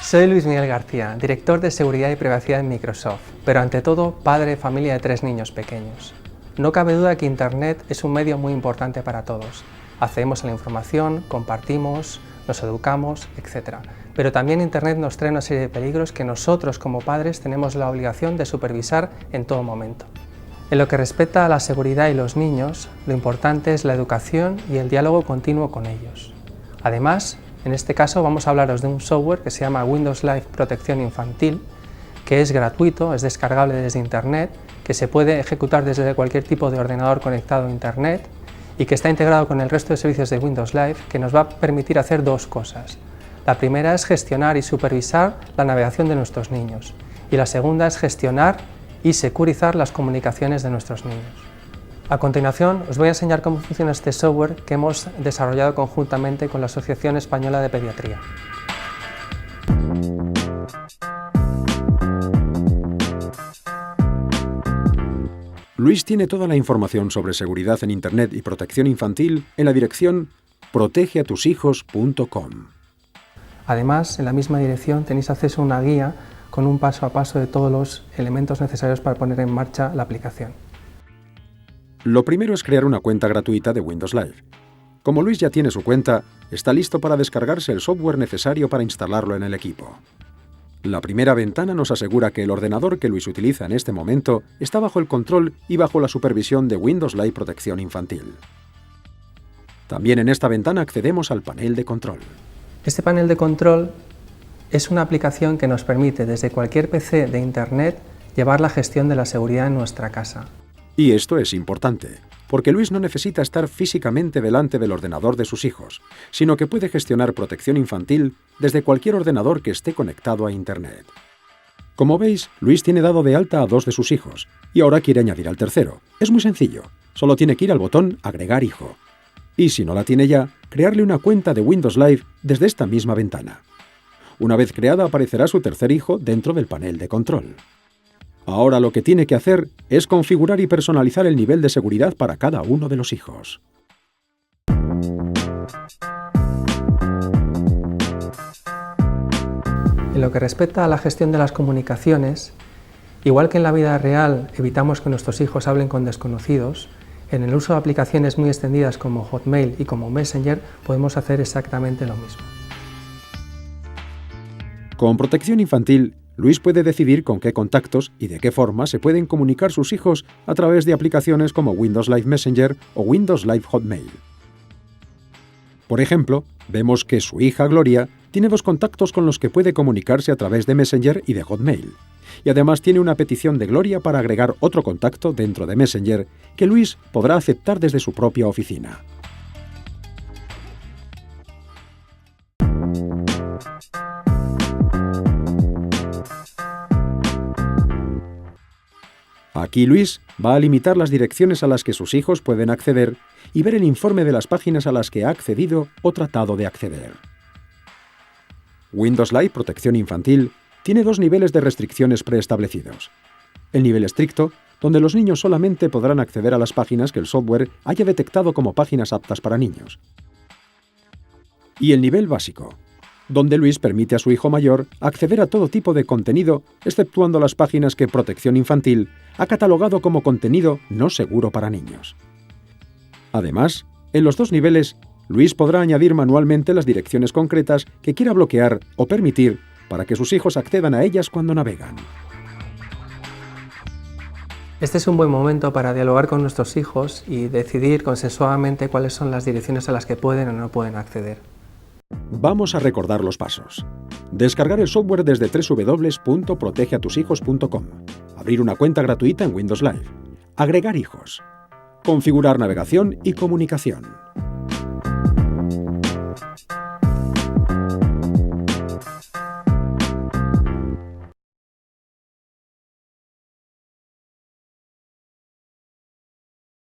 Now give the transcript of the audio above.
Soy Luis Miguel García, director de Seguridad y Privacidad en Microsoft, pero ante todo padre de familia de 3 niños pequeños. No cabe duda que Internet es un medio muy importante para todos. Accedemos a la información, compartimos, nos educamos, etc. Pero también Internet nos trae una serie de peligros que nosotros como padres tenemos la obligación de supervisar en todo momento. En lo que respecta a la seguridad y los niños, lo importante es la educación y el diálogo continuo con ellos. Además, en este caso vamos a hablaros de un software que se llama Windows Live Protección Infantil, que es gratuito, es descargable desde Internet, que se puede ejecutar desde cualquier tipo de ordenador conectado a Internet y que está integrado con el resto de servicios de Windows Live, que nos va a permitir hacer dos cosas. La primera es gestionar y supervisar la navegación de nuestros niños y la segunda es gestionar y securizar las comunicaciones de nuestros niños. A continuación os voy a enseñar cómo funciona este software que hemos desarrollado conjuntamente con la Asociación Española de Pediatría. Luis tiene toda la información sobre seguridad en Internet y protección infantil en la dirección protegeatushijos.com. Además, en la misma dirección tenéis acceso a una guía con un paso a paso de todos los elementos necesarios para poner en marcha la aplicación. Lo primero es crear una cuenta gratuita de Windows Live. Como Luis ya tiene su cuenta, está listo para descargarse el software necesario para instalarlo en el equipo. La primera ventana nos asegura que el ordenador que Luis utiliza en este momento está bajo el control y bajo la supervisión de Windows Live Protección Infantil. También en esta ventana accedemos al panel de control. Este panel de control es una aplicación que nos permite desde cualquier PC de Internet llevar la gestión de la seguridad en nuestra casa. Y esto es importante, porque Luis no necesita estar físicamente delante del ordenador de sus hijos, sino que puede gestionar protección infantil desde cualquier ordenador que esté conectado a Internet. Como veis, Luis tiene dado de alta a 2 de sus hijos, y ahora quiere añadir al tercero. Es muy sencillo, solo tiene que ir al botón Agregar hijo. Y si no la tiene ya, crearle una cuenta de Windows Live desde esta misma ventana. Una vez creada aparecerá su tercer hijo dentro del panel de control. Ahora lo que tiene que hacer es configurar y personalizar el nivel de seguridad para cada uno de los hijos. En lo que respecta a la gestión de las comunicaciones, igual que en la vida real evitamos que nuestros hijos hablen con desconocidos, en el uso de aplicaciones muy extendidas como Hotmail y como Messenger podemos hacer exactamente lo mismo. Con protección infantil, Luis puede decidir con qué contactos y de qué forma se pueden comunicar sus hijos a través de aplicaciones como Windows Live Messenger o Windows Live Hotmail. Por ejemplo, vemos que su hija Gloria tiene 2 contactos con los que puede comunicarse a través de Messenger y de Hotmail. Y además tiene una petición de Gloria para agregar otro contacto dentro de Messenger que Luis podrá aceptar desde su propia oficina. Aquí Luis va a limitar las direcciones a las que sus hijos pueden acceder y ver el informe de las páginas a las que ha accedido o tratado de acceder. Windows Live Protección Infantil tiene 2 niveles de restricciones preestablecidos. El nivel estricto, donde los niños solamente podrán acceder a las páginas que el software haya detectado como páginas aptas para niños. Y el nivel básico, donde Luis permite a su hijo mayor acceder a todo tipo de contenido, exceptuando las páginas que Protección Infantil ha catalogado como contenido no seguro para niños. Además, en los 2 niveles, Luis podrá añadir manualmente las direcciones concretas que quiera bloquear o permitir para que sus hijos accedan a ellas cuando navegan. Este es un buen momento para dialogar con nuestros hijos y decidir consensuadamente cuáles son las direcciones a las que pueden o no pueden acceder. Vamos a recordar los pasos. Descargar el software desde www.protegeatushijos.com. Abrir una cuenta gratuita en Windows Live. Agregar hijos. Configurar navegación y comunicación.